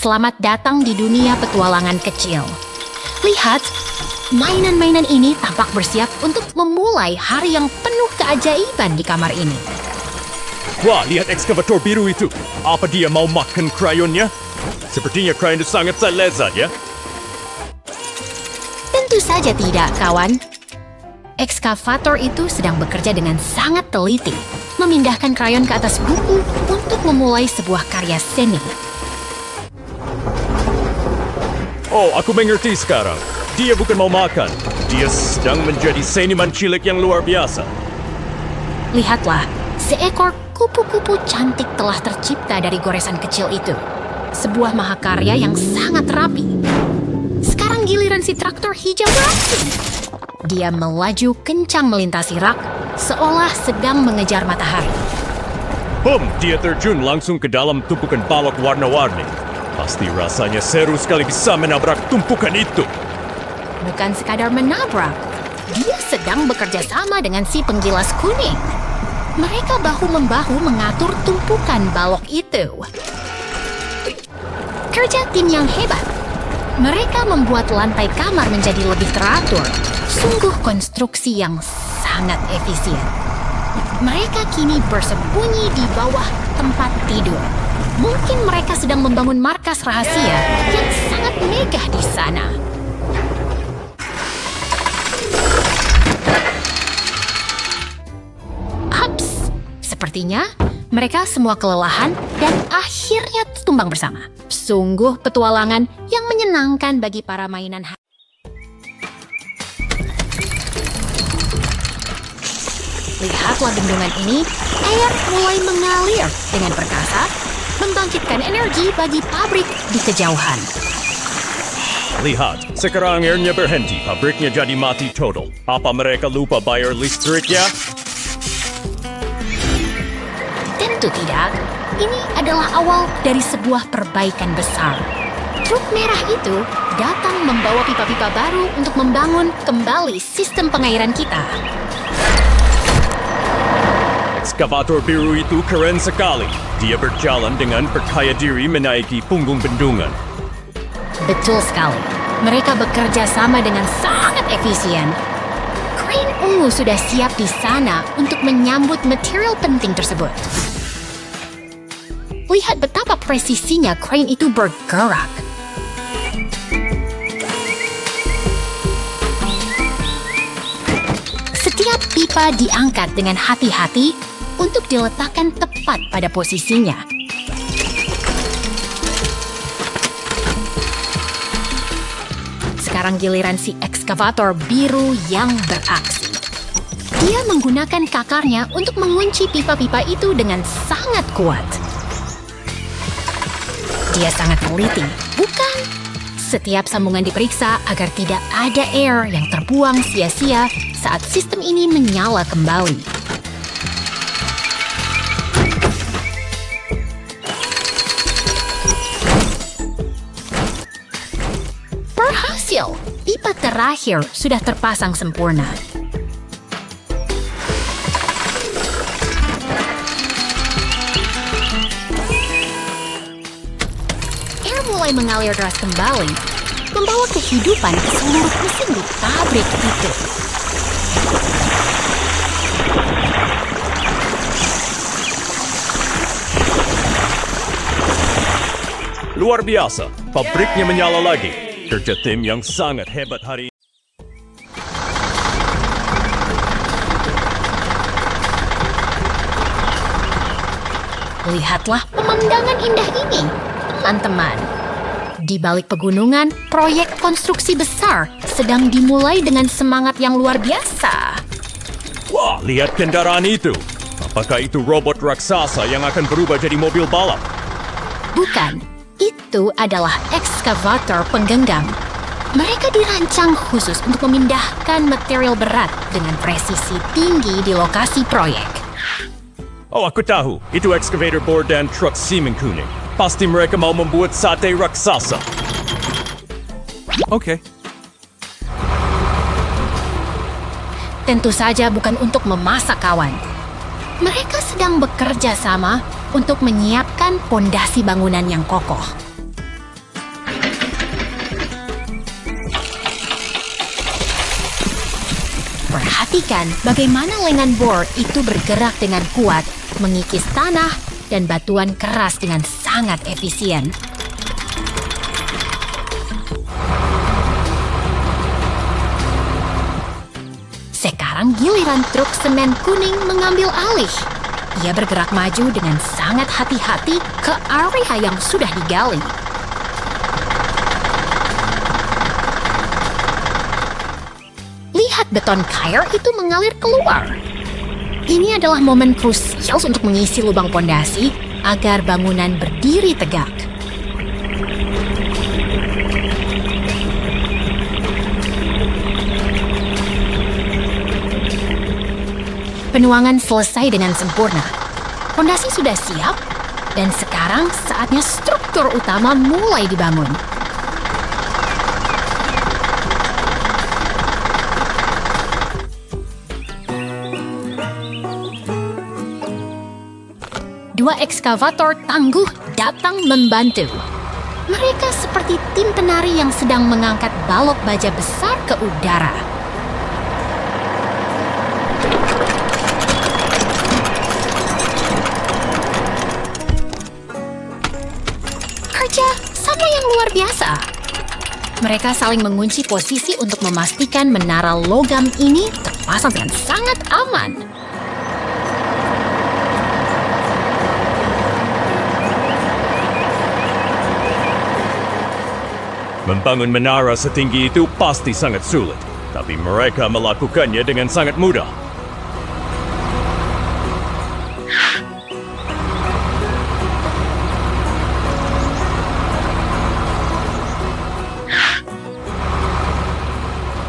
Selamat datang di dunia petualangan kecil. Lihat, mainan-mainan ini tampak bersiap untuk memulai hari yang penuh keajaiban di kamar ini. Wah, lihat ekskavator biru itu. Apa dia mau makan krayonnya? Sepertinya krayon itu sangat lezat ya. Tentu saja tidak, kawan. Ekskavator itu sedang bekerja dengan sangat teliti, memindahkan krayon ke atas buku untuk memulai sebuah karya seni. Oh, aku mengerti sekarang. Dia bukan mau makan. Dia sedang menjadi seniman cilik yang luar biasa. Lihatlah, seekor kupu-kupu cantik telah tercipta dari goresan kecil itu. Sebuah mahakarya yang sangat rapi. Sekarang giliran si traktor hijau lagi. Dia melaju kencang melintasi rak, seolah sedang mengejar matahari. Dia terjun langsung ke dalam tumpukan balok warna-warni. Pasti rasanya seru sekali bisa menabrak tumpukan itu. Bukan sekadar menabrak, dia sedang bekerja sama dengan si penggilas kuning. Mereka bahu-membahu mengatur tumpukan balok itu. Kerja tim yang hebat. Mereka membuat lantai kamar menjadi lebih teratur. Sungguh konstruksi yang sangat efisien. Mereka kini bersembunyi di bawah tempat tidur. Mungkin mereka sedang membangun markas rahasia yang sangat megah di sana. Ups, sepertinya mereka semua kelelahan dan akhirnya tumbang bersama. Sungguh petualangan yang menyenangkan bagi para mainan. Lihatlah bendungan ini, air mulai mengalir dengan perkasa, membangkitkan energi bagi pabrik di kejauhan. Lihat, sekarang airnya berhenti, pabriknya jadi mati total. Apa mereka lupa bayar listriknya? Tentu tidak. Ini adalah awal dari sebuah perbaikan besar. Truk merah itu datang membawa pipa-pipa baru untuk membangun kembali sistem pengairan kita. Ekskavator biru itu keren sekali. Dia berjalan dengan percaya diri menaiki punggung bendungan. Betul sekali. Mereka bekerja sama dengan sangat efisien. Crane ungu sudah siap di sana untuk menyambut material penting tersebut. Lihat betapa presisinya crane itu bergerak. Setiap pipa diangkat dengan hati-hati untuk diletakkan tepat pada posisinya. Sekarang giliran si ekskavator biru yang beraksi. Dia menggunakan kakarnya untuk mengunci pipa-pipa itu dengan sangat kuat. Dia sangat teliti, bukan? Setiap sambungan diperiksa agar tidak ada air yang terbuang sia-sia saat sistem ini menyala kembali. Berhasil! Pipa terakhir sudah terpasang sempurna. Mulai mengalir deras kembali, membawa kehidupan ke seluruh mesin di pabrik itu. Luar biasa, pabriknya menyala lagi. Kerja tim yang sangat hebat hari ini. Lihatlah pemandangan indah ini, teman-teman. Di balik pegunungan, proyek konstruksi besar sedang dimulai dengan semangat yang luar biasa. Wah, lihat kendaraan itu. Apakah itu robot raksasa yang akan berubah jadi mobil balap? Bukan, itu adalah ekskavator penggenggam. Mereka dirancang khusus untuk memindahkan material berat dengan presisi tinggi di lokasi proyek. Oh, aku tahu. Itu excavator board dan truk semen kuning. Pasti mereka mau membuat sate raksasa. Oke. Tentu saja bukan untuk memasak, kawan. Mereka sedang bekerja sama untuk menyiapkan pondasi bangunan yang kokoh. Perhatikan bagaimana lengan bor itu bergerak dengan kuat, mengikis tanah dan batuan keras dengan sangat efisien. Sekarang giliran truk semen kuning mengambil alih. Ia bergerak maju dengan sangat hati-hati ke area yang sudah digali. Lihat beton kair itu mengalir keluar. Ini adalah momen krusial untuk mengisi lubang pondasi agar bangunan berdiri tegak. Penuangan selesai dengan sempurna. Pondasi sudah siap, dan sekarang saatnya struktur utama mulai dibangun. Dua ekskavator tangguh datang membantu. Mereka seperti tim penari yang sedang mengangkat balok baja besar ke udara. Kerja sama yang luar biasa. Mereka saling mengunci posisi untuk memastikan menara logam ini terpasang dengan sangat aman. Membangun menara setinggi itu pasti sangat sulit, tapi mereka melakukannya dengan sangat mudah.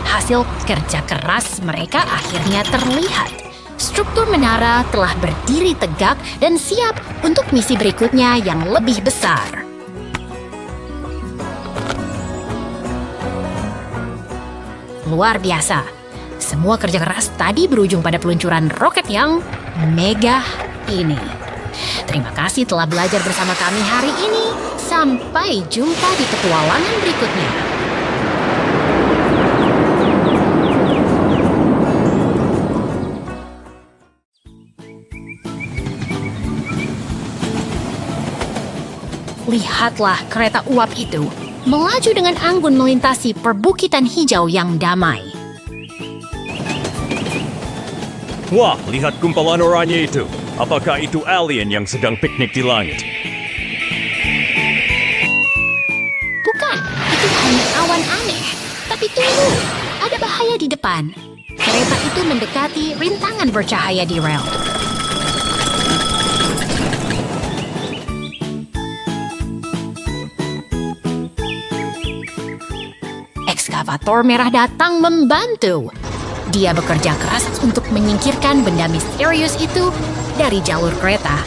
Hasil kerja keras mereka akhirnya terlihat. Struktur menara telah berdiri tegak dan siap untuk misi berikutnya yang lebih besar. Luar biasa. Semua kerja keras tadi berujung pada peluncuran roket yang mega ini. Terima kasih telah belajar bersama kami hari ini. Sampai jumpa di petualangan berikutnya. Lihatlah kereta uap itu melaju dengan anggun melintasi perbukitan hijau yang damai. Wah, lihat gumpalan oranye itu. Apakah itu alien yang sedang piknik di langit? Bukan, itu hanya awan aneh. Tapi tunggu, ada bahaya di depan. Kereta itu mendekati rintangan bercahaya di rel. Ekskavator merah datang membantu. Dia bekerja keras untuk menyingkirkan benda misterius itu dari jalur kereta.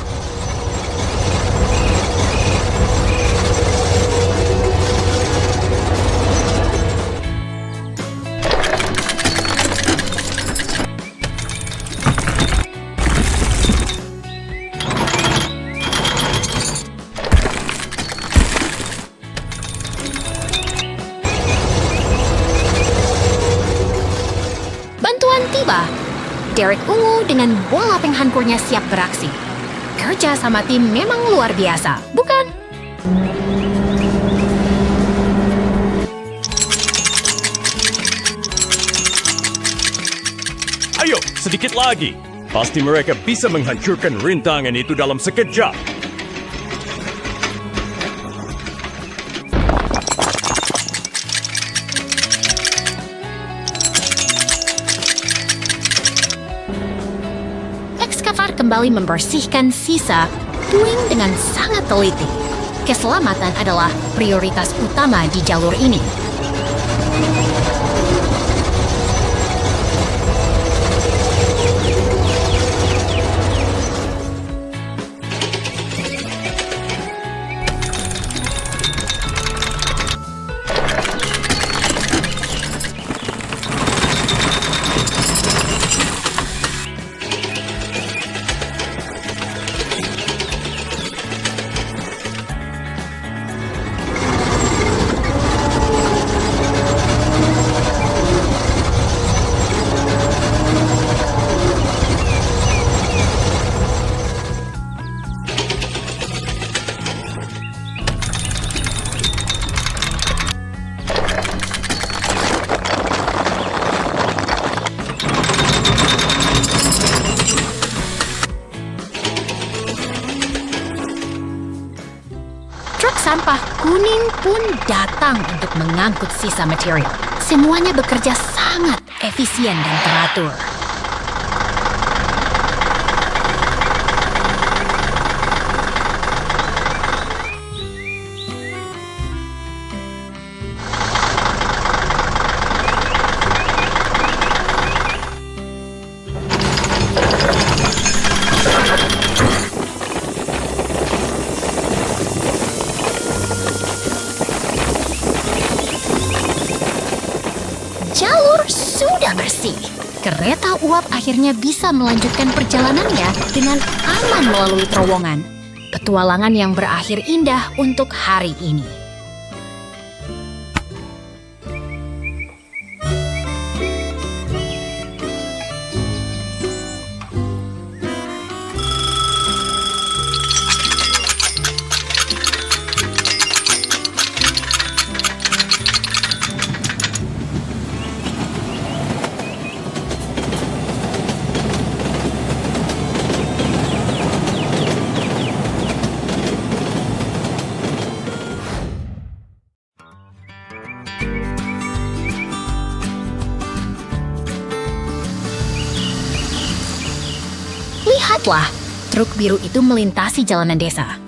Tiba, Derek ungu dengan bola penghancurnya siap beraksi. Kerja sama tim memang luar biasa, bukan? Ayo, sedikit lagi. Pasti mereka bisa menghancurkan rintangan itu dalam sekejap. Kembali membersihkan sisa puing dengan sangat teliti. Keselamatan adalah prioritas utama di jalur ini. Truk sampah kuning pun datang untuk mengangkut sisa material. Semuanya bekerja sangat efisien dan teratur. Jalur sudah bersih. Kereta uap akhirnya bisa melanjutkan perjalanannya dengan aman melalui terowongan. Petualangan yang berakhir indah untuk hari ini. Lihatlah, truk biru itu melintasi jalanan desa.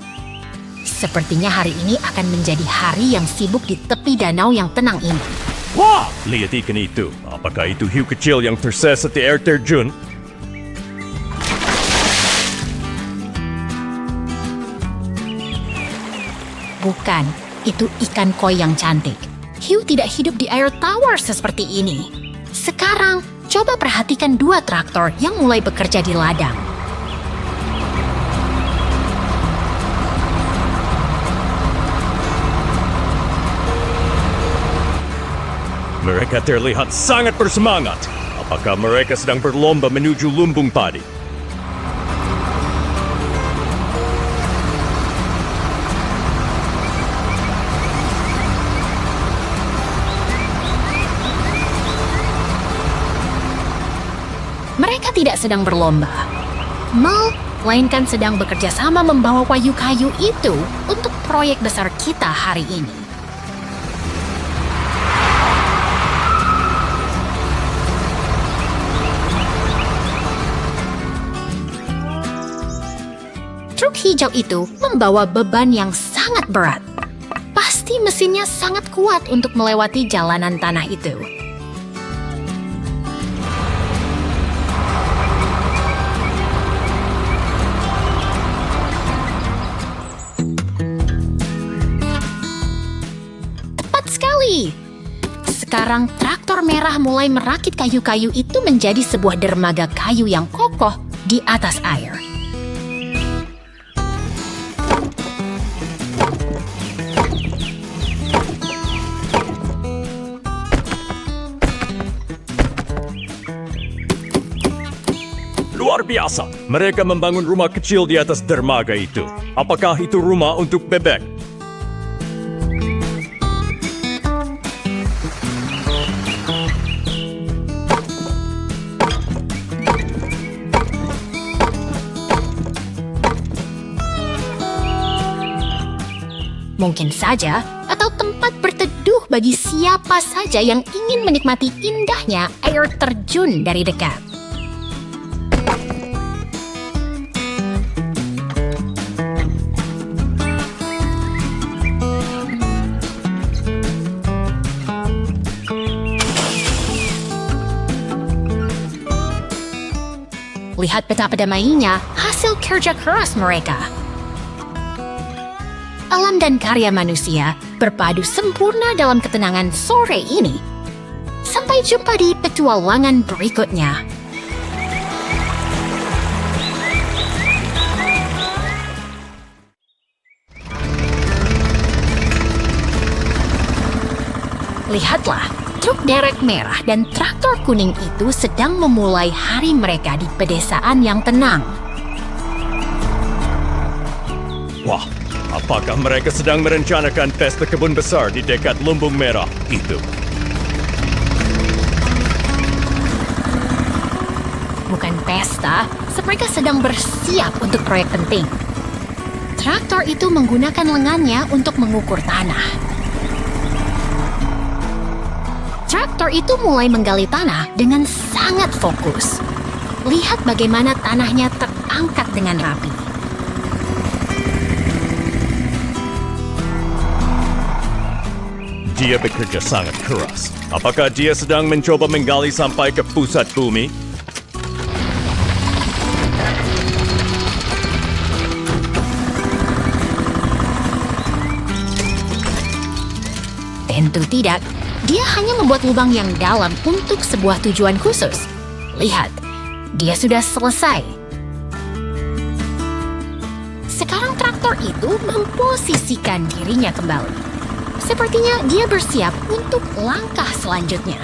Sepertinya hari ini akan menjadi hari yang sibuk di tepi danau yang tenang ini. Wah! Lihat ikan itu. Apakah itu hiu kecil yang tersesat di air terjun? Bukan, itu ikan koi yang cantik. Hiu tidak hidup di air tawar seperti ini. Sekarang, coba perhatikan dua traktor yang mulai bekerja di ladang. Mereka terlihat sangat bersemangat. Apakah mereka sedang berlomba menuju lumbung padi? Mereka tidak sedang berlomba, melainkan sedang bekerja sama membawa kayu-kayu itu untuk proyek besar kita hari ini. Truk hijau itu membawa beban yang sangat berat. Pasti mesinnya sangat kuat untuk melewati jalanan tanah itu. Tepat sekali. Sekarang traktor merah mulai merakit kayu-kayu itu menjadi sebuah dermaga kayu yang kokoh di atas air. Luar biasa. Mereka membangun rumah kecil di atas dermaga itu. Apakah itu rumah untuk bebek? Mungkin saja, atau tempat berteduh bagi siapa saja yang ingin menikmati indahnya air terjun dari dekat. Lihat betapa damainya hasil kerja keras mereka. Alam dan karya manusia berpadu sempurna dalam ketenangan sore ini. Sampai jumpa di petualangan berikutnya. Lihatlah, truk derek merah dan traktor kuning itu sedang memulai hari mereka di pedesaan yang tenang. Wah, apakah mereka sedang merencanakan pesta kebun besar di dekat lumbung merah itu? Bukan pesta, mereka sedang bersiap untuk proyek penting. Traktor itu menggunakan lengannya untuk mengukur tanah. Traktor itu mulai menggali tanah dengan sangat fokus. Lihat bagaimana tanahnya terangkat dengan rapi. Dia bekerja sangat keras. Apakah dia sedang mencoba menggali sampai ke pusat bumi? Tentu tidak. Dia hanya membuat lubang yang dalam untuk sebuah tujuan khusus. Lihat, dia sudah selesai. Sekarang traktor itu memposisikan dirinya kembali. Sepertinya dia bersiap untuk langkah selanjutnya.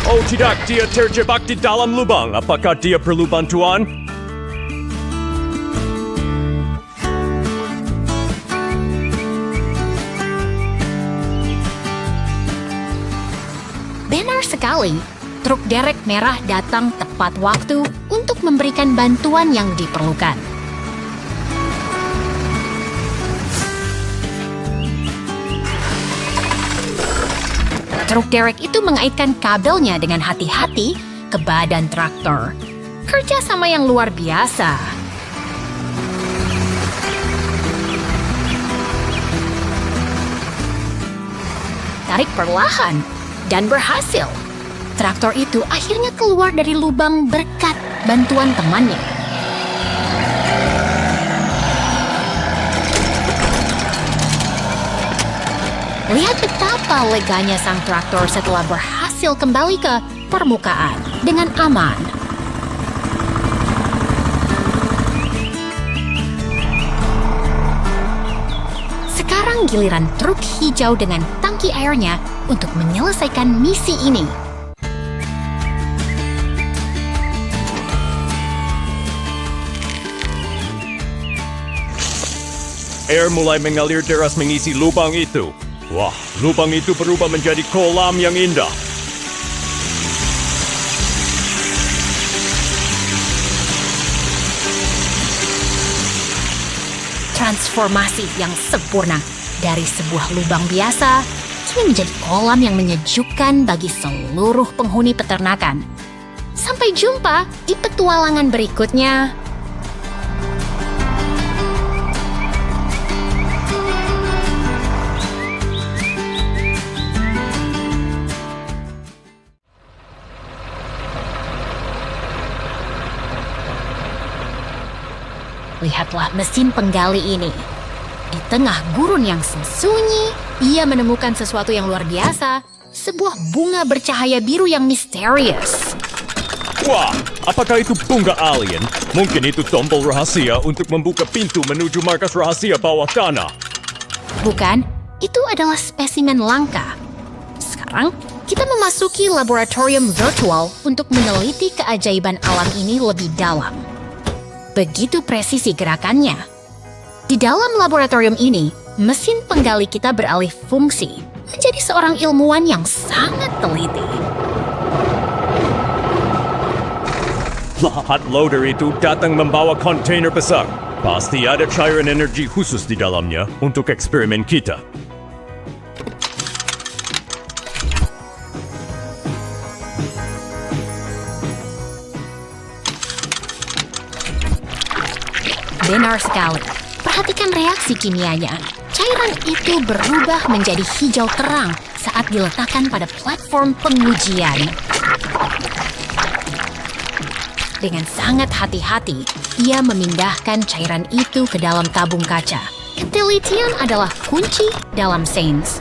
Oh tidak, dia terjebak di dalam lubang. Apakah dia perlu bantuan? Benar sekali. Truk derek merah datang tepat waktu untuk memberikan bantuan yang diperlukan. Truk derek itu mengaitkan kabelnya dengan hati-hati ke badan traktor. Kerja sama yang luar biasa. Tarik perlahan dan berhasil. Traktor itu akhirnya keluar dari lubang berkat bantuan temannya. Lihat betapa leganya sang traktor setelah berhasil kembali ke permukaan dengan aman. Sekarang giliran truk hijau dengan tangki airnya untuk menyelesaikan misi ini. Air mulai mengalir deras mengisi lubang itu. Wah, lubang itu berubah menjadi kolam yang indah. Transformasi yang sempurna dari sebuah lubang biasa kini menjadi kolam yang menyejukkan bagi seluruh penghuni peternakan. Sampai jumpa di petualangan berikutnya. Lihatlah mesin penggali ini. Di tengah gurun yang sunyi, ia menemukan sesuatu yang luar biasa. Sebuah bunga bercahaya biru yang misterius. Wah, apakah itu bunga alien? Mungkin itu tombol rahasia untuk membuka pintu menuju markas rahasia bawah tanah. Bukan, itu adalah spesimen langka. Sekarang, kita memasuki laboratorium virtual untuk meneliti keajaiban alam ini lebih dalam. Begitu presisi gerakannya. Di dalam laboratorium ini, mesin penggali kita beralih fungsi menjadi seorang ilmuwan yang sangat teliti. Lahat loader itu datang membawa kontainer besar. Pasti ada cairan energi khusus di dalamnya untuk eksperimen kita. Benar sekali. Perhatikan reaksi kimianya. Cairan itu berubah menjadi hijau terang saat diletakkan pada platform pengujian. Dengan sangat hati-hati, ia memindahkan cairan itu ke dalam tabung kaca. Ketelitian adalah kunci dalam sains.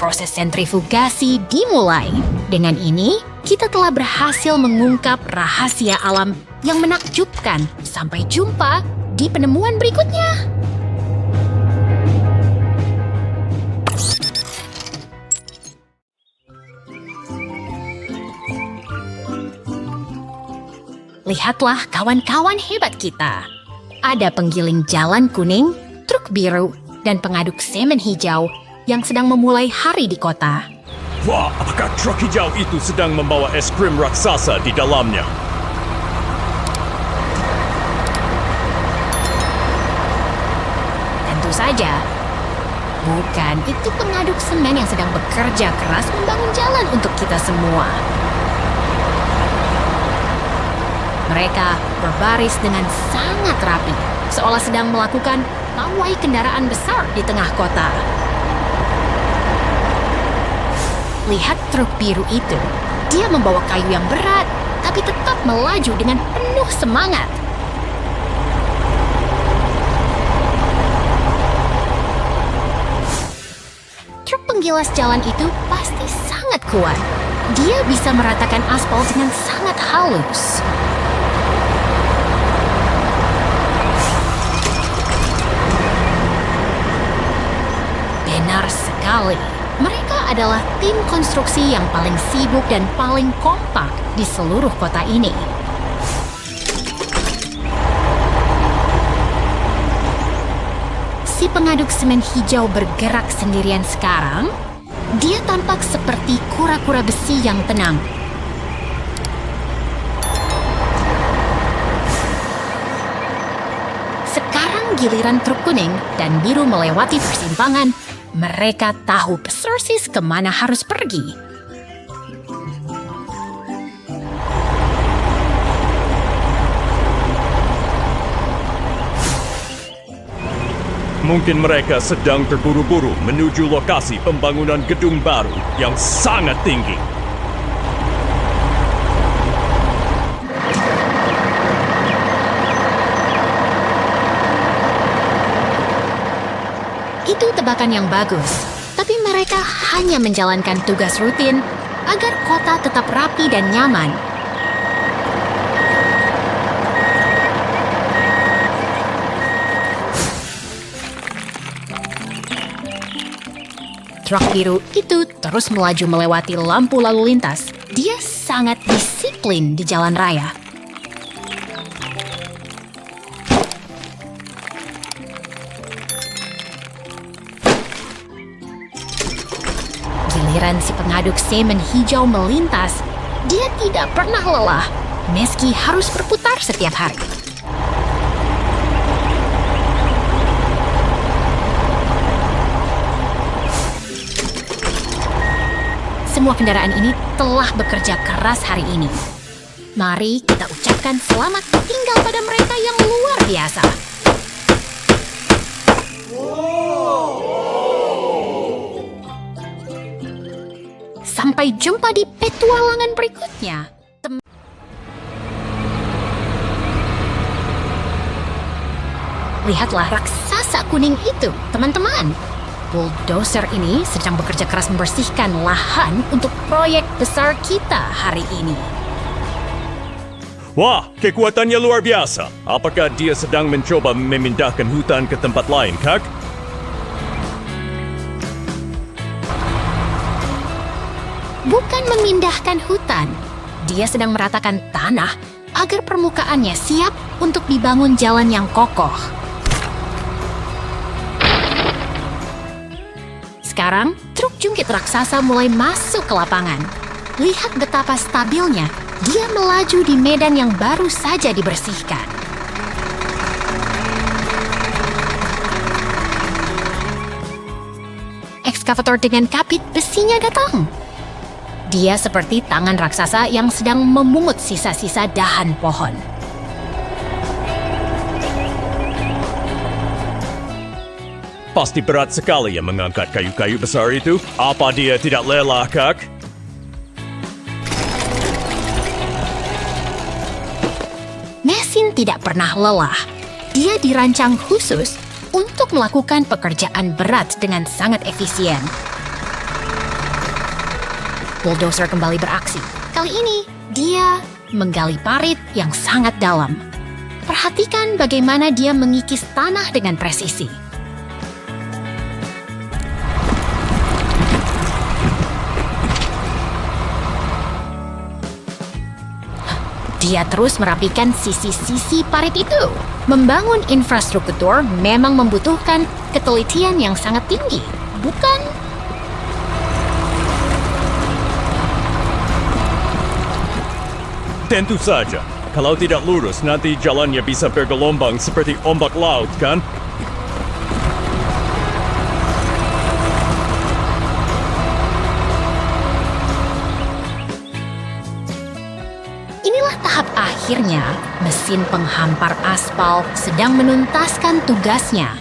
Proses sentrifugasi dimulai. Dengan ini, kita telah berhasil mengungkap rahasia alam yang menakjubkan. Sampai jumpa di penemuan berikutnya. Lihatlah kawan-kawan hebat kita. Ada penggiling jalan kuning, truk biru, dan pengaduk semen hijau yang sedang memulai hari di kota. Wah, apakah truk hijau itu sedang membawa es krim raksasa di dalamnya? Tentu saja, bukan, itu pengaduk semen yang sedang bekerja keras membangun jalan untuk kita semua. Mereka berbaris dengan sangat rapi, seolah sedang melakukan pawai kendaraan besar di tengah kota. Lihat truk biru itu. Dia membawa kayu yang berat, tapi tetap melaju dengan penuh semangat. Truk penggilas jalan itu pasti sangat kuat. Dia bisa meratakan aspal dengan sangat halus. Benar sekali. Mereka adalah tim konstruksi yang paling sibuk dan paling kompak di seluruh kota ini. Si pengaduk semen hijau bergerak sendirian sekarang. Dia tampak seperti kura-kura besi yang tenang. Sekarang giliran truk kuning dan biru melewati persimpangan. Mereka tahu persis kemana harus pergi. Mungkin mereka sedang terburu-buru menuju lokasi pembangunan gedung baru yang sangat tinggi. Itu tebakan yang bagus, tapi mereka hanya menjalankan tugas rutin agar kota tetap rapi dan nyaman. Truk biru itu terus melaju melewati lampu lalu lintas. Dia sangat disiplin di jalan raya. Giliran si pengaduk semen hijau melintas, dia tidak pernah lelah, meski harus berputar setiap hari. Semua kendaraan ini telah bekerja keras hari ini. Mari kita ucapkan selamat tinggal pada mereka yang luar biasa. Sampai jumpa di petualangan berikutnya. Lihatlah raksasa kuning itu, teman-teman. Bulldozer ini sedang bekerja keras membersihkan lahan untuk proyek besar kita hari ini. Wah, kekuatannya luar biasa. Apakah dia sedang mencoba memindahkan hutan ke tempat lain, Kak? Bukan memindahkan hutan. Dia sedang meratakan tanah agar permukaannya siap untuk dibangun jalan yang kokoh. Sekarang, truk jungkit raksasa mulai masuk ke lapangan. Lihat betapa stabilnya dia melaju di medan yang baru saja dibersihkan. Ekskavator dengan kapit besinya datang. Dia seperti tangan raksasa yang sedang memungut sisa-sisa dahan pohon. Pasti berat sekali yang mengangkat kayu-kayu besar itu. Apa dia tidak lelah, Kak? Mesin tidak pernah lelah. Dia dirancang khusus untuk melakukan pekerjaan berat dengan sangat efisien. Bulldozer kembali beraksi. Kali ini, dia menggali parit yang sangat dalam. Perhatikan bagaimana dia mengikis tanah dengan presisi. Dia terus merapikan sisi-sisi parit itu. Membangun infrastruktur memang membutuhkan ketelitian yang sangat tinggi, bukan? Tentu saja. Kalau tidak lurus, nanti jalannya bisa bergelombang seperti ombak laut, kan? Inilah tahap akhirnya mesin penghampar aspal sedang menuntaskan tugasnya.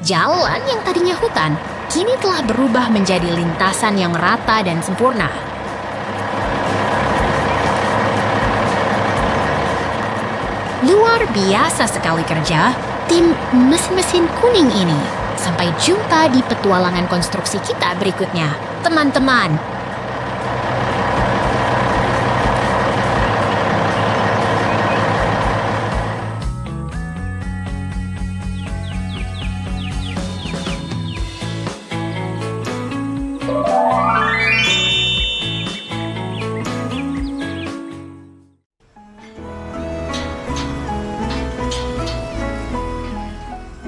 Jalan yang tadinya hutan, kini telah berubah menjadi lintasan yang rata dan sempurna. Luar biasa sekali kerja tim mesin-mesin kuning ini. Sampai jumpa di petualangan konstruksi kita berikutnya, teman-teman.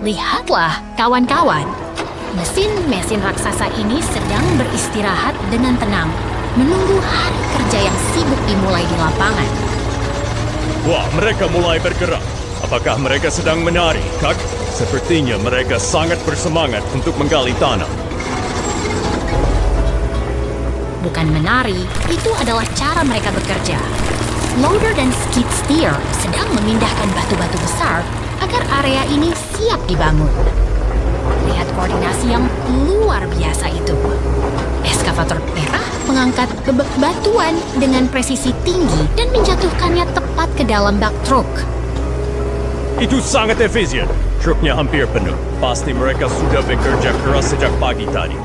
Lihatlah, kawan-kawan. Mesin-mesin raksasa ini sedang beristirahat dengan tenang, menunggu hari kerja yang sibuk dimulai di lapangan. Wah, mereka mulai bergerak. Apakah mereka sedang menari, Kak? Sepertinya mereka sangat bersemangat untuk menggali tanah. Bukan menari, itu adalah cara mereka bekerja. Loader dan skid steer sedang memindahkan batu-batu besar agar area ini siap dibangun. Lihat koordinasi yang luar biasa itu. Eskavator merah mengangkat bebek batuan dengan presisi tinggi dan menjatuhkannya tepat ke dalam bak truk. Itu sangat efisien. Truknya hampir penuh. Pasti mereka sudah bekerja keras sejak pagi tadi.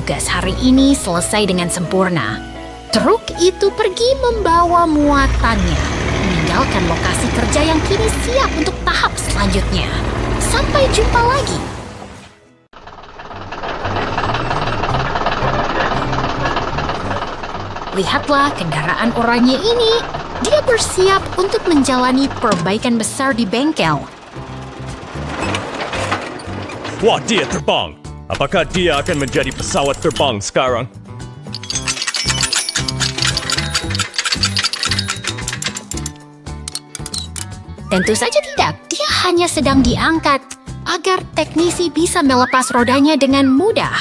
Tugas hari ini selesai dengan sempurna. Truk itu pergi membawa muatannya, meninggalkan lokasi kerja yang kini siap untuk tahap selanjutnya. Sampai jumpa lagi. Lihatlah kendaraan oranye ini. Dia bersiap untuk menjalani perbaikan besar di bengkel. Wah, dia terbang. Apakah dia akan menjadi pesawat terbang sekarang? Tentu saja tidak. Dia hanya sedang diangkat agar teknisi bisa melepas rodanya dengan mudah.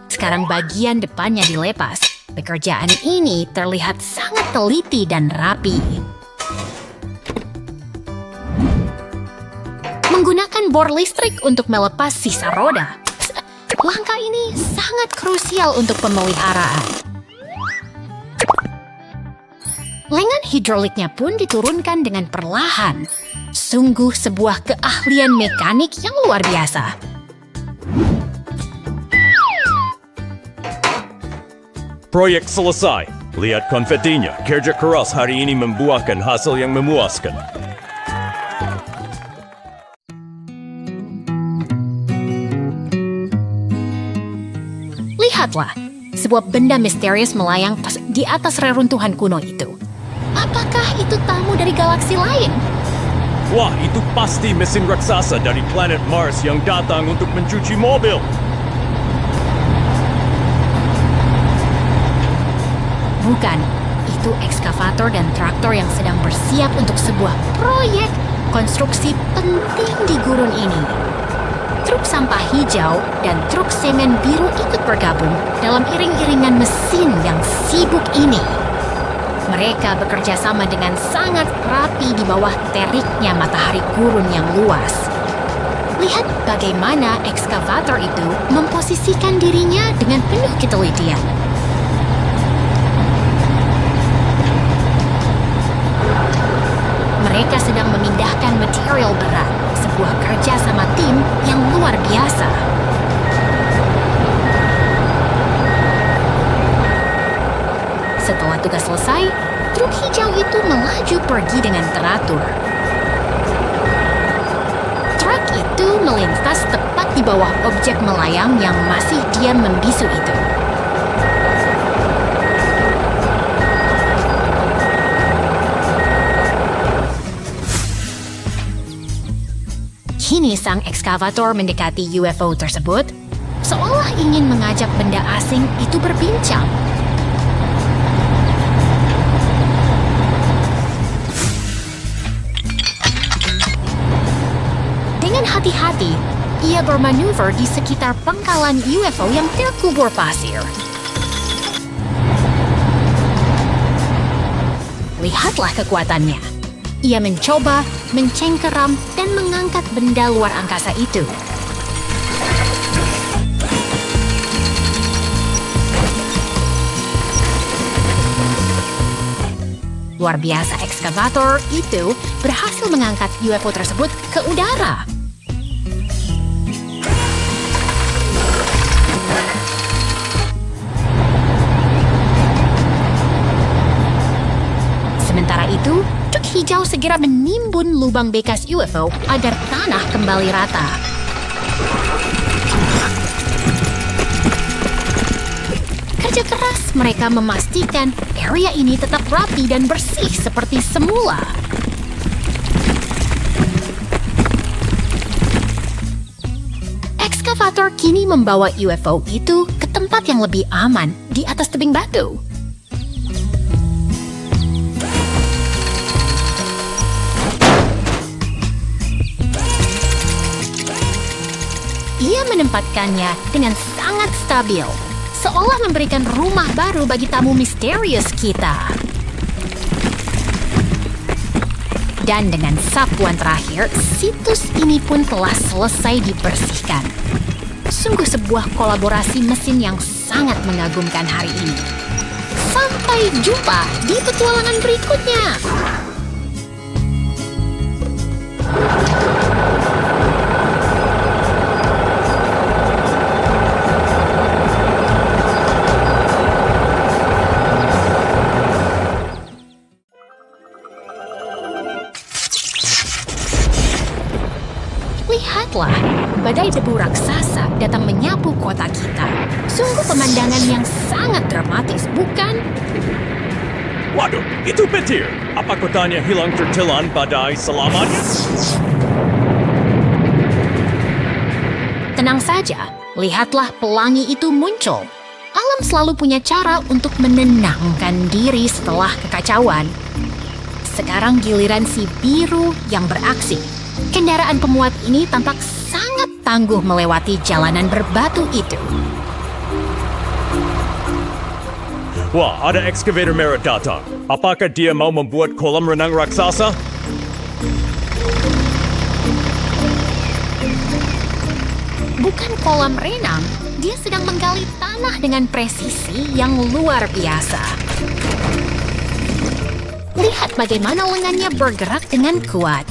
Sekarang bagian depannya dilepas. Pekerjaan ini terlihat sangat teliti dan rapi. Menggunakan bor listrik untuk melepas sisa roda. Langkah ini sangat krusial untuk pemeliharaan. Lengan hidroliknya pun diturunkan dengan perlahan. Sungguh sebuah keahlian mekanik yang luar biasa. Proyek selesai. Lihat konfetinya. Kerja keras hari ini membuahkan hasil yang memuaskan. Lihatlah, sebuah benda misterius melayang di atas reruntuhan kuno itu. Apakah itu tamu dari galaksi lain? Wah, itu pasti mesin raksasa dari planet Mars yang datang untuk mencuci mobil. Bukan, itu ekskavator dan traktor yang sedang bersiap untuk sebuah proyek konstruksi penting di gurun ini. Truk sampah hijau dan truk semen biru ikut bergabung dalam iring-iringan mesin yang sibuk ini. Mereka bekerja sama dengan sangat rapi di bawah teriknya matahari gurun yang luas. Lihat bagaimana ekskavator itu memposisikan dirinya dengan penuh ketelitian. Mereka sedang memindahkan material berat, sebuah kerja sama tim yang luar biasa. Setelah tugas selesai, truk hijau itu melaju pergi dengan teratur. Truk itu itu melintas tepat di bawah objek melayang yang masih diam membisu itu. Kini sang ekskavator mendekati UFO tersebut, seolah ingin mengajak benda asing itu berbincang. Dengan hati-hati, ia bermanuver di sekitar pangkalan UFO yang terkubur pasir. Lihatlah kekuatannya. Ia mencoba mencengkeram dan mengangkat benda luar angkasa itu. Luar biasa, ekskavator itu berhasil mengangkat UFO tersebut ke udara. Sementara itu, truk hijau segera menimbun lubang bekas UFO agar tanah kembali rata. Kerja keras mereka memastikan area ini tetap rapi dan bersih seperti semula. Ekskavator kini membawa UFO itu ke tempat yang lebih aman di atas tebing batu. Ia menempatkannya dengan sangat stabil, seolah memberikan rumah baru bagi tamu misterius kita. Dan dengan sapuan terakhir, situs ini pun telah selesai dibersihkan. Sungguh sebuah kolaborasi mesin yang sangat mengagumkan hari ini. Sampai jumpa di petualangan berikutnya. Lihatlah, badai debu raksasa datang menyapu kota kita. Sungguh pemandangan yang sangat dramatis, bukan? Waduh, itu petir. Apa kotanya hilang tertelan badai selamanya? Tenang saja, lihatlah pelangi itu muncul. Alam selalu punya cara untuk menenangkan diri setelah kekacauan. Sekarang giliran si biru yang beraksi. Kendaraan pemuat ini tampak sangat tangguh melewati jalanan berbatu itu. Wah, ada excavator merah datang. Apakah dia mau membuat kolam renang raksasa? Bukan kolam renang, dia sedang menggali tanah dengan presisi yang luar biasa. Lihat bagaimana lengannya bergerak dengan kuat.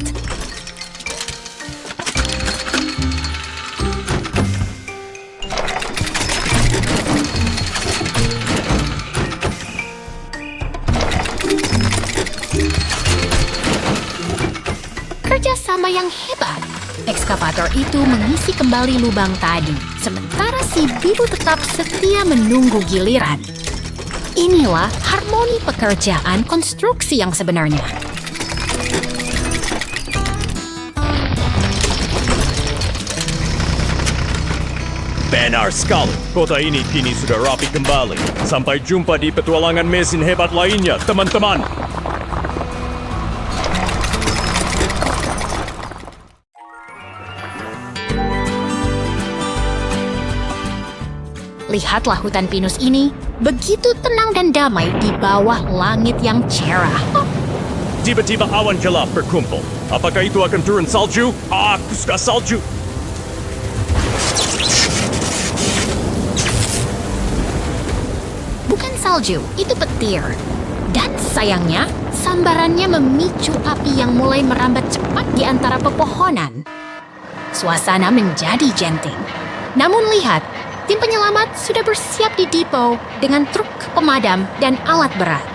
Kerjasama yang hebat. Ekskavator itu mengisi kembali lubang tadi, sementara si biru tetap setia menunggu giliran. Inilah harmoni pekerjaan konstruksi yang sebenarnya. Benar sekali, kota ini kini sudah rapi kembali. Sampai jumpa di petualangan mesin hebat lainnya, teman-teman. Lihatlah hutan pinus ini, begitu tenang dan damai di bawah langit yang cerah. Tiba-tiba awan gelap berkumpul. Apakah itu akan turun salju? Aku suka salju. Bukan salju, itu petir. Dan sayangnya, sambarannya memicu api yang mulai merambat cepat di antara pepohonan. Suasana menjadi genting. Namun lihat, tim penyelamat sudah bersiap di depo dengan truk pemadam dan alat berat.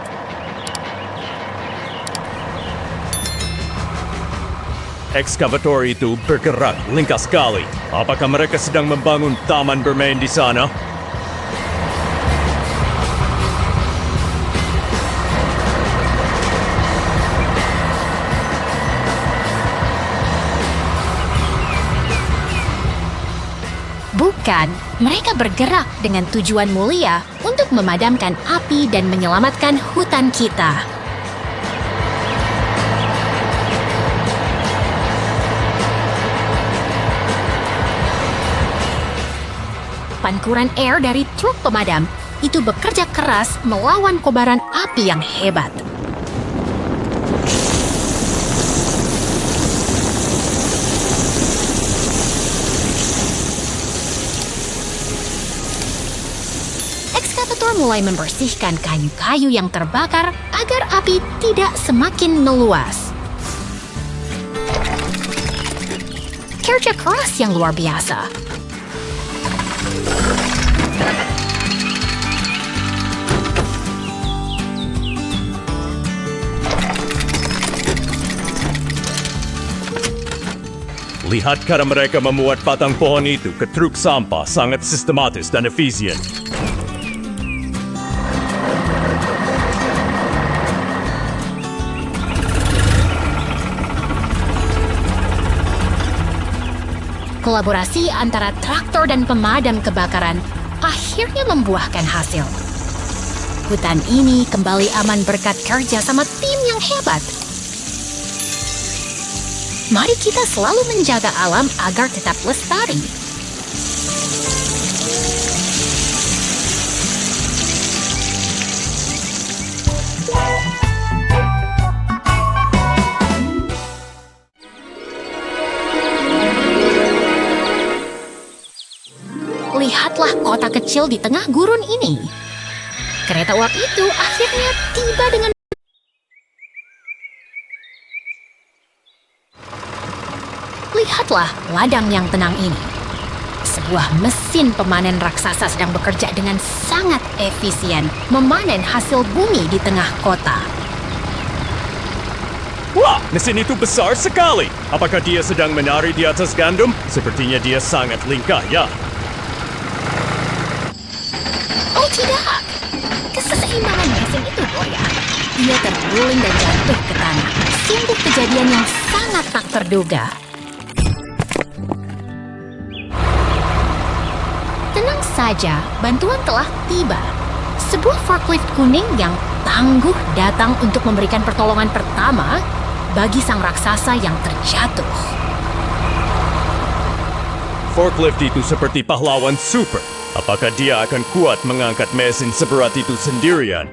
ekskavator itu bergerak linkas sekali. Apakah mereka sedang membangun taman bermain di sana? Bukan, mereka bergerak dengan tujuan mulia untuk memadamkan api dan menyelamatkan hutan kita. Pancuran air dari truk pemadam itu bekerja keras melawan kobaran api yang hebat. Ekskavator mulai membersihkan kayu-kayu yang terbakar agar api tidak semakin meluas. Kerja keras yang luar biasa. Lihat cara mereka memuat batang pohon itu ke truk sampah sangat sistematis dan efisien. Kolaborasi antara traktor dan pemadam kebakaran akhirnya membuahkan hasil. Hutan ini kembali aman berkat kerja sama tim yang hebat. Mari kita selalu menjaga alam agar tetap lestari. Lihatlah kota kecil di tengah gurun ini. Kereta uap itu akhirnya tiba dengan Lihatlah ladang yang tenang ini. Sebuah mesin pemanen raksasa sedang bekerja dengan sangat efisien memanen hasil bumi di tengah kota. Wah, mesin itu besar sekali. Apakah dia sedang menari di atas gandum? Sepertinya dia sangat lincah, ya. Oh tidak! Keseimbangan mesin itu goyah. Ia terguling dan jatuh ke tanah. Sungguh kejadian yang sangat tak terduga. Tenang saja, bantuan telah tiba. Sebuah forklift kuning yang tangguh datang untuk memberikan pertolongan pertama bagi sang raksasa yang terjatuh. Forklift itu seperti pahlawan super. Apakah dia akan kuat mengangkat mesin seberat itu sendirian?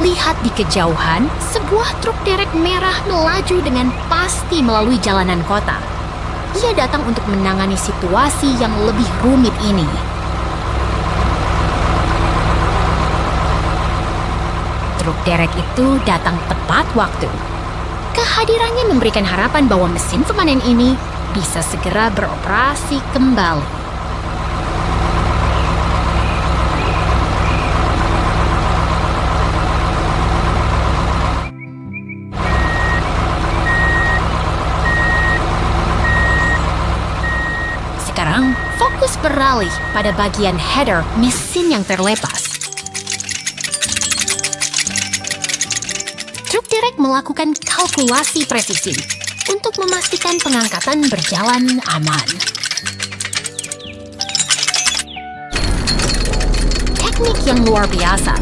Lihat di kejauhan, sebuah truk derek merah melaju dengan pasti melalui jalanan kota. Ia datang untuk menangani situasi yang lebih rumit ini. Truk derek itu datang tepat waktu. Kehadirannya memberikan harapan bahwa mesin pemanen ini bisa segera beroperasi kembali. Sekarang, fokus beralih pada bagian header mesin yang terlepas. Truk derek melakukan kalkulasi presisi untuk memastikan pengangkatan berjalan aman. Teknik yang luar biasa.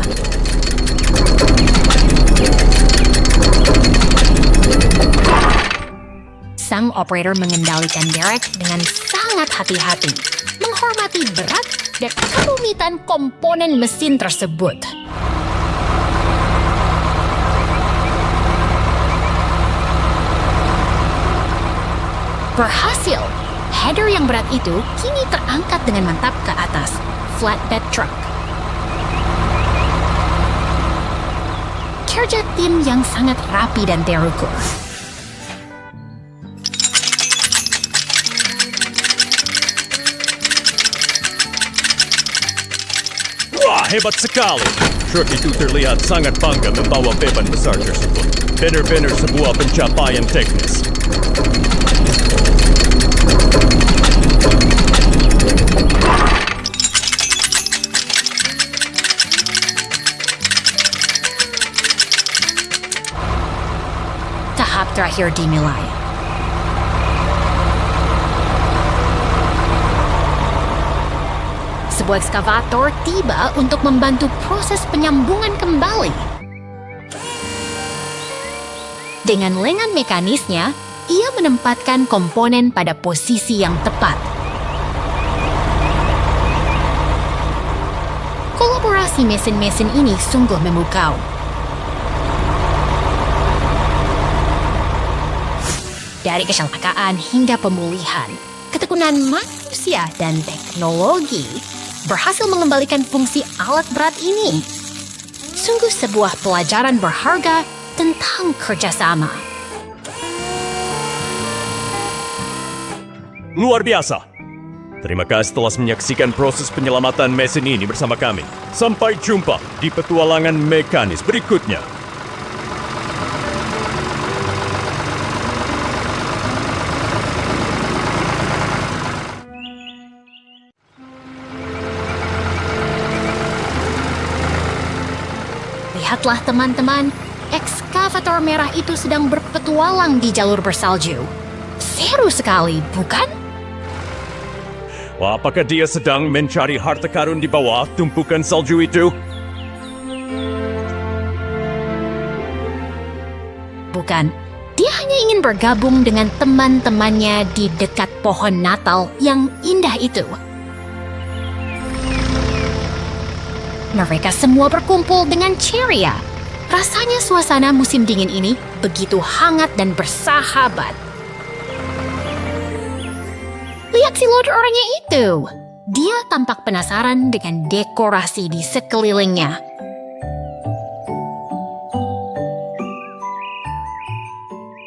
Sang operator mengendalikan derek dengan sangat hati-hati, menghormati berat dan kerumitan komponen mesin tersebut. Berhasil, header yang berat itu kini terangkat dengan mantap ke atas flatbed truck. Kerja tim yang sangat rapi dan terukur. Wah, hebat sekali. Truk itu terlihat sangat bangga membawa beban besar tersebut. Benar-benar sebuah pencapaian teknis. Tahap terakhir dimulai. Sebuah ekskavator tiba untuk membantu proses penyambungan kembali. Dengan lengan mekanisnya, ia menempatkan komponen pada posisi yang tepat. Kolaborasi mesin-mesin ini sungguh memukau. Dari kecelakaan hingga pemulihan, ketekunan manusia dan teknologi berhasil mengembalikan fungsi alat berat ini. Sungguh sebuah pelajaran berharga tentang kerjasama. Luar biasa. Terima kasih telah menyaksikan proses penyelamatan mesin ini bersama kami. Sampai jumpa di petualangan mekanis berikutnya. Lihatlah teman-teman, ekskavator merah itu sedang berpetualang di jalur bersalju. Seru sekali, bukan? Wah, apakah dia sedang mencari harta karun di bawah tumpukan salju itu? Bukan. Dia hanya ingin bergabung dengan teman-temannya di dekat pohon Natal yang indah itu. Mereka semua berkumpul dengan ceria. Rasanya suasana musim dingin ini begitu hangat dan bersahabat. Lihat si Lord orangnya itu. Dia tampak penasaran dengan dekorasi di sekelilingnya.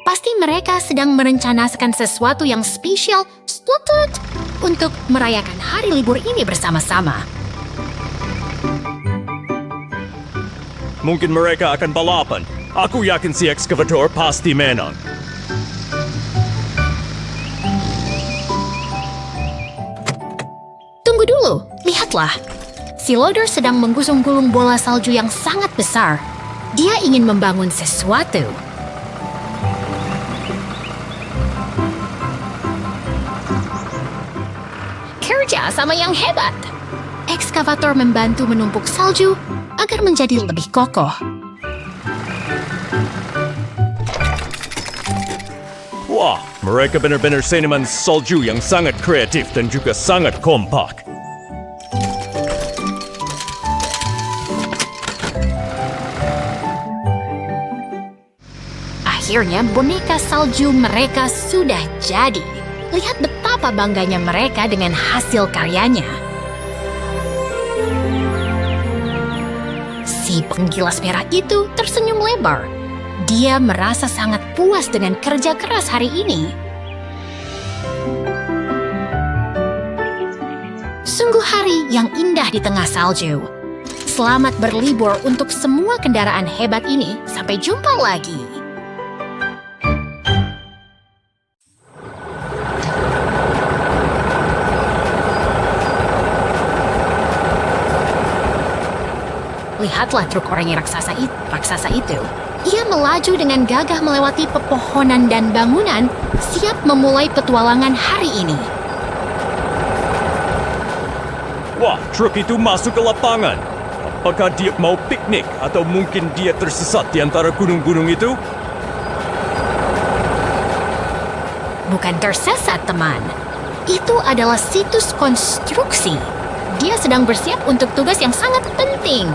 Pasti mereka sedang merencanakan sesuatu yang spesial untuk merayakan hari libur ini bersama-sama. Mungkin mereka akan balapan. Aku yakin si ekskavator pasti menang. Tunggu dulu, lihatlah. Si loader sedang menggusung gulung bola salju yang sangat besar. Dia ingin membangun sesuatu. Kerja sama yang hebat. Ekskavator membantu menumpuk salju agar menjadi lebih kokoh. Wah, mereka benar-benar seniman salju yang sangat kreatif dan juga sangat kompak. Akhirnya boneka salju mereka sudah jadi. Lihat betapa bangganya mereka dengan hasil karyanya. Si penggilas merah itu tersenyum lebar. Dia merasa sangat puas dengan kerja keras hari ini. Sungguh hari yang indah di tengah salju. Selamat berlibur untuk semua kendaraan hebat ini. Sampai jumpa lagi. Lihatlah truk oranye raksasa itu. Ia melaju dengan gagah melewati pepohonan dan bangunan, siap memulai petualangan hari ini. Wah, truk itu masuk ke lapangan. Apakah dia mau piknik atau mungkin dia tersesat di antara gunung-gunung itu? Bukan tersesat, teman. Itu adalah situs konstruksi. Dia sedang bersiap untuk tugas yang sangat penting.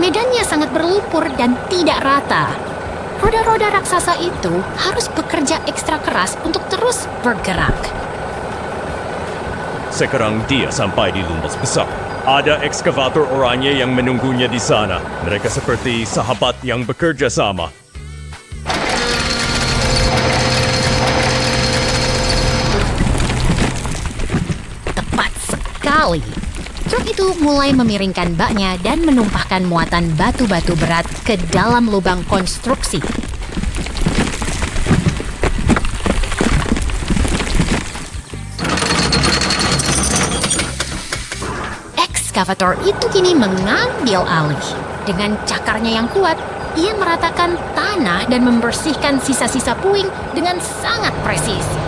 Medannya sangat berlumpur dan tidak rata. Roda-roda raksasa itu harus bekerja ekstra keras untuk terus bergerak. Sekarang dia sampai di lumbas besar. Ada ekskavator oranye yang menunggunya di sana. Mereka seperti sahabat yang bekerja sama. Tepat sekali. Truk itu mulai memiringkan baknya dan menumpahkan muatan batu-batu berat ke dalam lubang konstruksi. Ekskavator itu kini mengambil alih. Dengan cakarnya yang kuat, ia meratakan tanah dan membersihkan sisa-sisa puing dengan sangat presisi.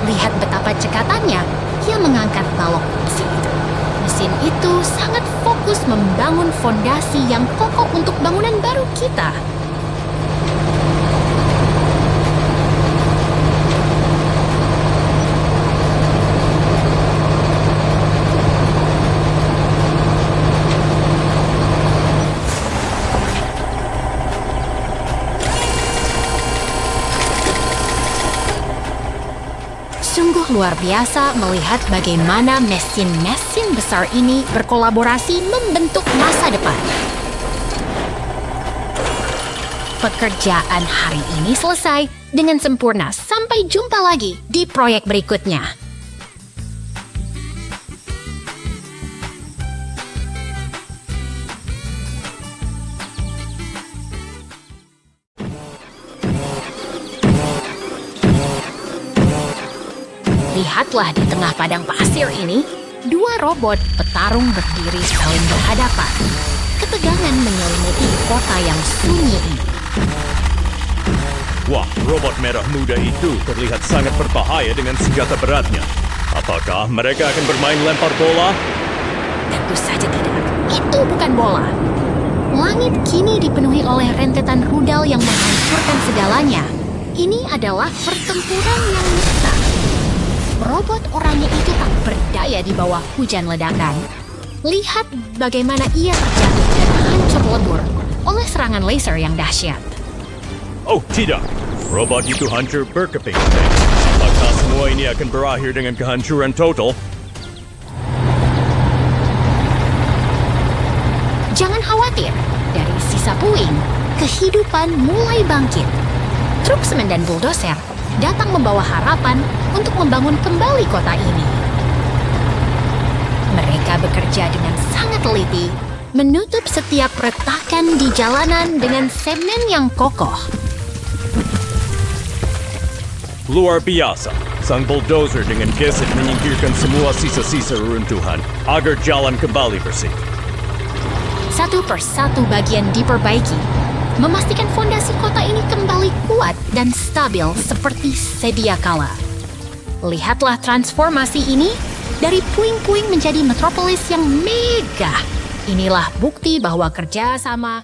Lihat betapa cekatannya, ia mengangkat balok besi itu. Mesin itu sangat fokus membangun fondasi yang kokoh untuk bangunan baru kita. Sungguh luar biasa melihat bagaimana mesin-mesin besar ini berkolaborasi membentuk masa depan. Pekerjaan hari ini selesai dengan sempurna. Sampai jumpa lagi di proyek berikutnya. Lihatlah di tengah padang pasir ini, dua robot petarung berdiri saling berhadapan. Ketegangan menyelimuti kota yang sunyi ini. Wah, robot merah muda itu terlihat sangat berbahaya dengan senjata beratnya. Apakah mereka akan bermain lempar bola? Tentu saja tidak. Itu bukan bola. Langit kini dipenuhi oleh rentetan rudal yang menghancurkan segalanya. Ini adalah pertempuran yang nyata. Robot oranye itu tak berdaya di bawah hujan ledakan. Lihat bagaimana ia terjatuh dan hancur lebur oleh serangan laser yang dahsyat. Oh tidak, robot itu hancur berkeping-keping. Apakah semua ini akan berakhir dengan kehancuran total? Jangan khawatir, dari sisa puing, kehidupan mulai bangkit. Truk semen dan bulldozer datang membawa harapan untuk membangun kembali kota ini. Mereka bekerja dengan sangat teliti, menutup setiap retakan di jalanan dengan semen yang kokoh. Luar biasa, sang bulldozer dengan gesit menyingkirkan semua sisa-sisa reruntuhan agar jalan kembali bersih. Satu persatu bagian diperbaiki, memastikan fondasi kota ini kembali kuat dan stabil seperti sedia kala. Lihatlah transformasi ini dari puing-puing menjadi metropolis yang mega. Inilah bukti bahwa kerja sama.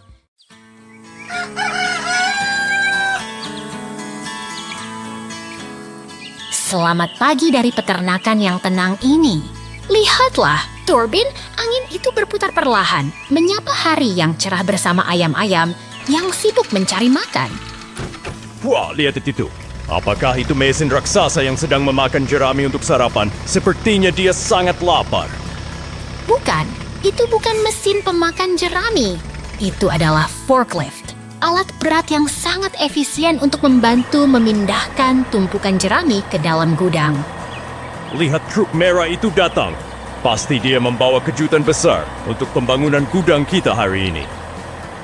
Selamat pagi dari peternakan yang tenang ini. Lihatlah, turbin angin itu berputar perlahan, menyapa hari yang cerah bersama ayam-ayam yang sibuk mencari makan. Wah, lihat itu. Apakah itu mesin raksasa yang sedang memakan jerami untuk sarapan? Sepertinya dia sangat lapar. Bukan, itu bukan mesin pemakan jerami. Itu adalah forklift, alat berat yang sangat efisien untuk membantu memindahkan tumpukan jerami ke dalam gudang. Lihat truk merah itu datang. Pasti dia membawa kejutan besar untuk pembangunan gudang kita hari ini.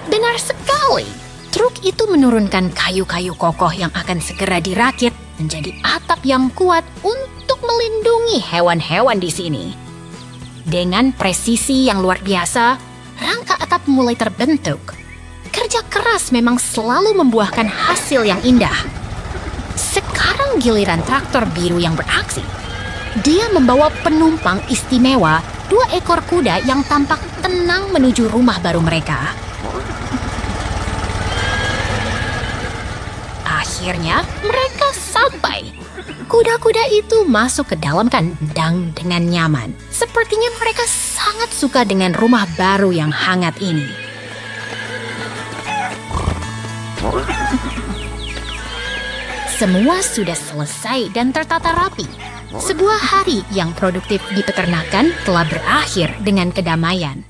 Benar sekali. Truk itu menurunkan kayu-kayu kokoh yang akan segera dirakit menjadi atap yang kuat untuk melindungi hewan-hewan di sini. Dengan presisi yang luar biasa, rangka atap mulai terbentuk. Kerja keras memang selalu membuahkan hasil yang indah. Sekarang giliran traktor biru yang beraksi. Dia membawa penumpang istimewa, 2 ekor kuda yang tampak tenang menuju rumah baru mereka. Akhirnya mereka sampai. Kuda-kuda itu masuk ke dalam kandang dengan nyaman. Sepertinya mereka sangat suka dengan rumah baru yang hangat ini. Semua sudah selesai dan tertata rapi. Sebuah hari yang produktif di peternakan telah berakhir dengan kedamaian.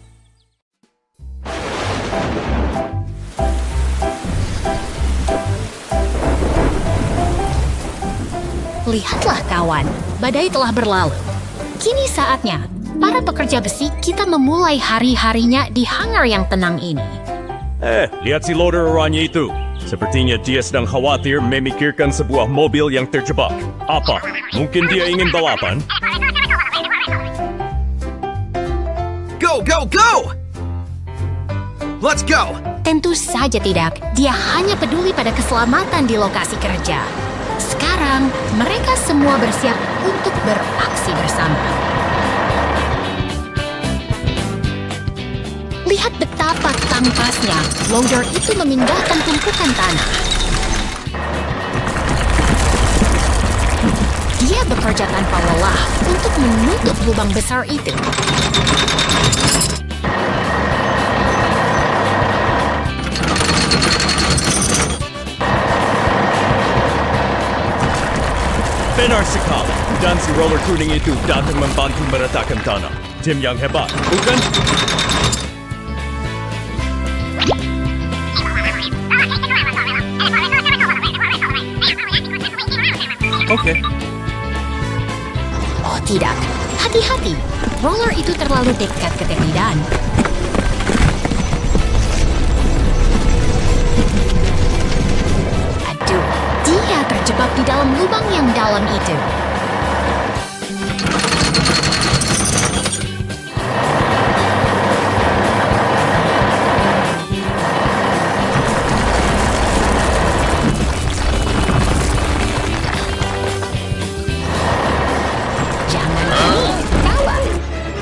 Lihatlah kawan, badai telah berlalu. Kini saatnya, para pekerja besi kita memulai hari-harinya di hangar yang tenang ini. Lihat si loader oranye itu. Sepertinya dia sedang khawatir memikirkan sebuah mobil yang terjebak. Apa? Mungkin dia ingin balapan? Go, go, go! Let's go! Tentu saja tidak, dia hanya peduli pada keselamatan di lokasi kerja. Sekarang, mereka semua bersiap untuk beraksi bersama. Lihat betapa tangkasnya loader itu memindahkan tumpukan tanah. Dia bekerja tanpa lelah untuk menutup lubang besar itu. Benar sekali. Dan si roller kuning itu datang membantu meratakan tanah. Tim yang hebat, bukan? Oke. Oh tidak, hati-hati. Roller itu terlalu dekat ke tepi dan... Aduh, dia terjebak di dalam lubang yang dalam itu.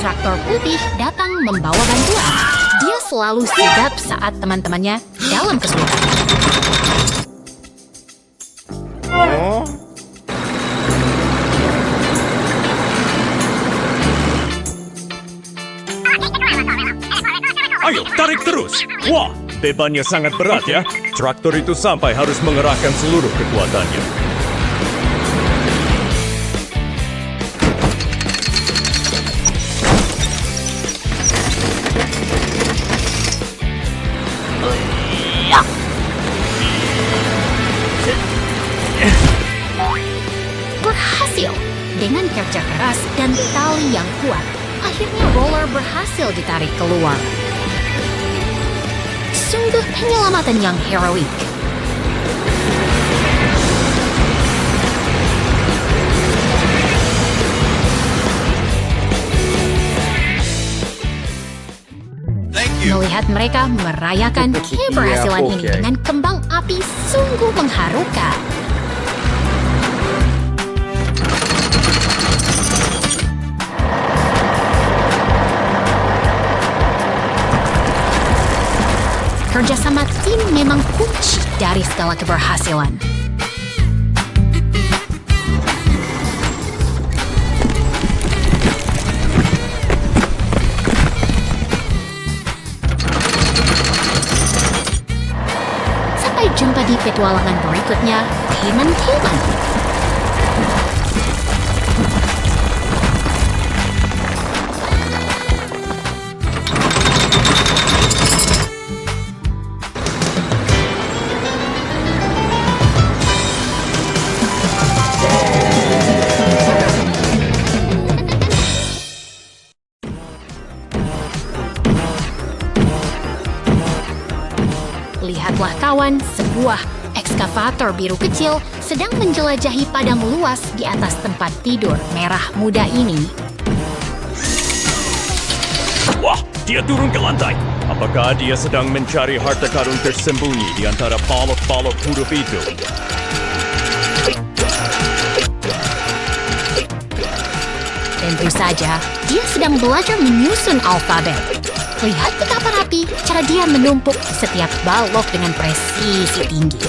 Traktor putih datang membawa bantuan. Dia selalu sigap saat teman-temannya dalam kesulitan. Ayo, tarik terus. Wah, bebannya sangat berat ya. Traktor itu sampai harus mengerahkan seluruh kekuatannya. Berhasil! Dengan kerja keras dan tali yang kuat, akhirnya roller berhasil ditarik keluar. Sungguh penyelamatan yang heroik. Melihat mereka merayakan keberhasilan ini dengan kembang api sungguh mengharukan. Kerjasama tim memang kunci dari segala keberhasilan. Sampai jumpa di petualangan berikutnya, teman-teman. Lihatlah kawan, sebuah ekskavator biru kecil sedang menjelajahi padang luas di atas tempat tidur merah muda ini. Wah, dia turun ke lantai. Apakah dia sedang mencari harta karun tersembunyi di antara balok-balok huruf itu? Tentu saja, dia sedang belajar menyusun alfabet. Lihat betapa rapi cara dia menumpuk setiap balok dengan presisi tinggi.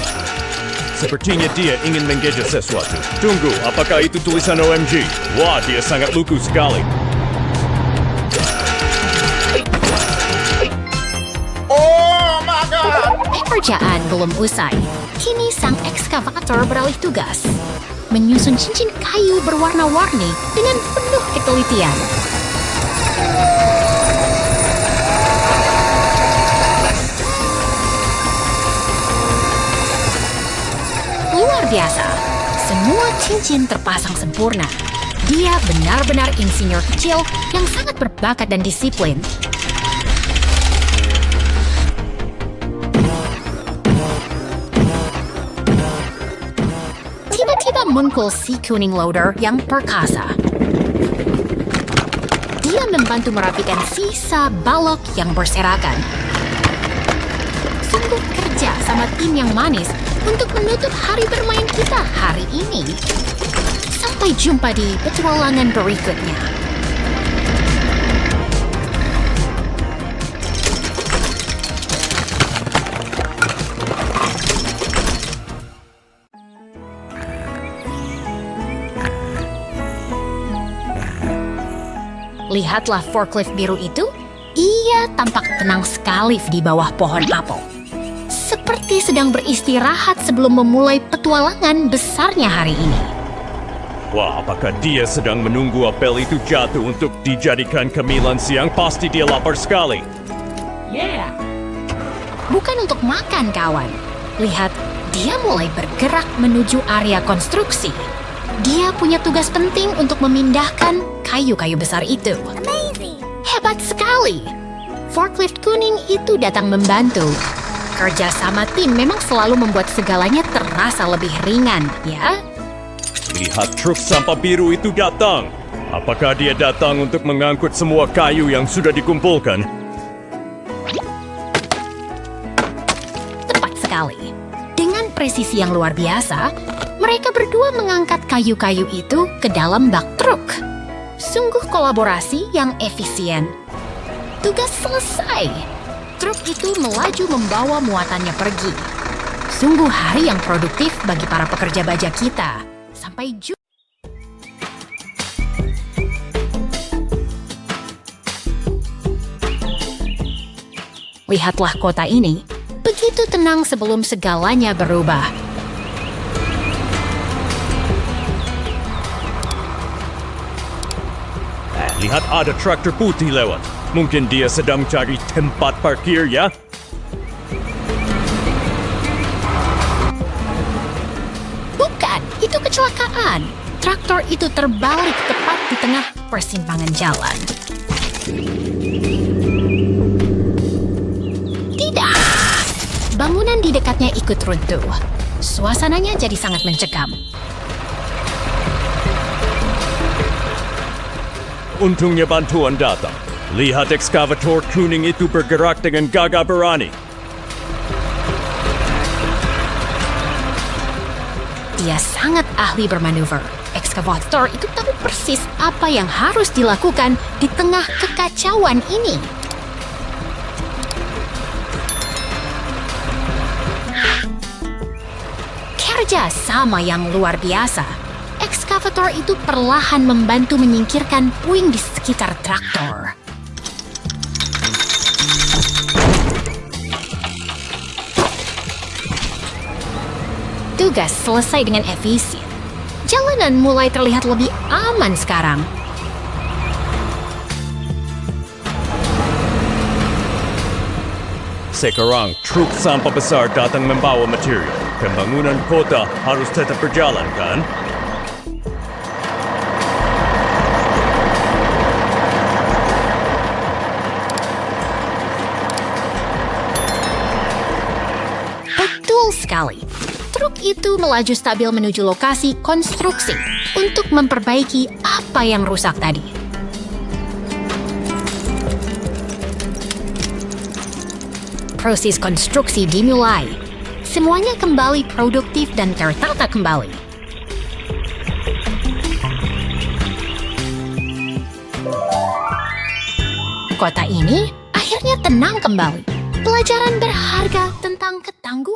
Sepertinya dia ingin menggadget sesuatu. Tunggu, apakah itu tulisan OMG? Wah, dia sangat lugu sekali. Oh my god! Pekerjaan belum usai. Kini sang ekskavator beralih tugas. Menyusun cincin kayu berwarna-warni dengan penuh ketelitian. Luar biasa, Semua cincin terpasang sempurna. Dia benar-benar insinyur kecil yang sangat berbakat dan disiplin. Tiba-tiba muncul si kuning loader yang perkasa. Dia membantu merapikan sisa balok yang berserakan. Sungguh kerja sama tim yang manis untuk menutup hari bermain kita hari ini. Sampai jumpa di petualangan berikutnya. Lihatlah forklift biru itu. Ia tampak tenang sekali di bawah pohon apel. Seperti sedang beristirahat sebelum memulai petualangan besarnya hari ini. Wah, apakah dia sedang menunggu apel itu jatuh untuk dijadikan cemilan siang? Pasti dia lapar sekali. Bukan untuk makan, kawan. Lihat, dia mulai bergerak menuju area konstruksi. Dia punya tugas penting untuk memindahkan kayu-kayu besar itu. Hebat sekali. Forklift kuning itu datang membantu. Kerja sama tim memang selalu membuat segalanya terasa lebih ringan, ya? Lihat truk sampah biru itu datang. Apakah dia datang untuk mengangkut semua kayu yang sudah dikumpulkan? Tepat sekali. Dengan presisi yang luar biasa, mereka berdua mengangkat kayu-kayu itu ke dalam bak truk. Sungguh kolaborasi yang efisien. Tugas selesai. Truk itu melaju membawa muatannya pergi. Sungguh hari yang produktif bagi para pekerja baja kita. Sampai jumpa. Lihatlah kota ini. Begitu tenang sebelum segalanya berubah. Lihat ada traktor putih lewat. Mungkin dia sedang cari tempat parkir, ya? Bukan, itu kecelakaan. Traktor itu terbalik tepat di tengah persimpangan jalan. Tidak! Bangunan di dekatnya ikut runtuh. Suasananya jadi sangat mencekam. Untungnya bantuan datang. Lihat ekskavator kuning itu bergerak dengan gagah berani. Dia sangat ahli bermanuver. Ekskavator itu tahu persis apa yang harus dilakukan di tengah kekacauan ini. Kerja sama yang luar biasa. Ekskavator itu perlahan membantu menyingkirkan puing di sekitar traktor. Tugas selesai dengan efisien. Jalanan mulai terlihat lebih aman sekarang. Sekarang truk sampah besar datang membawa material. Pembangunan kota harus tetap berjalan, kan? Betul sekali. Truk itu melaju stabil menuju lokasi konstruksi untuk memperbaiki apa yang rusak tadi. Proses konstruksi dimulai. Semuanya kembali produktif dan tertata kembali. Kota ini akhirnya tenang kembali. Pelajaran berharga tentang ketangguhan.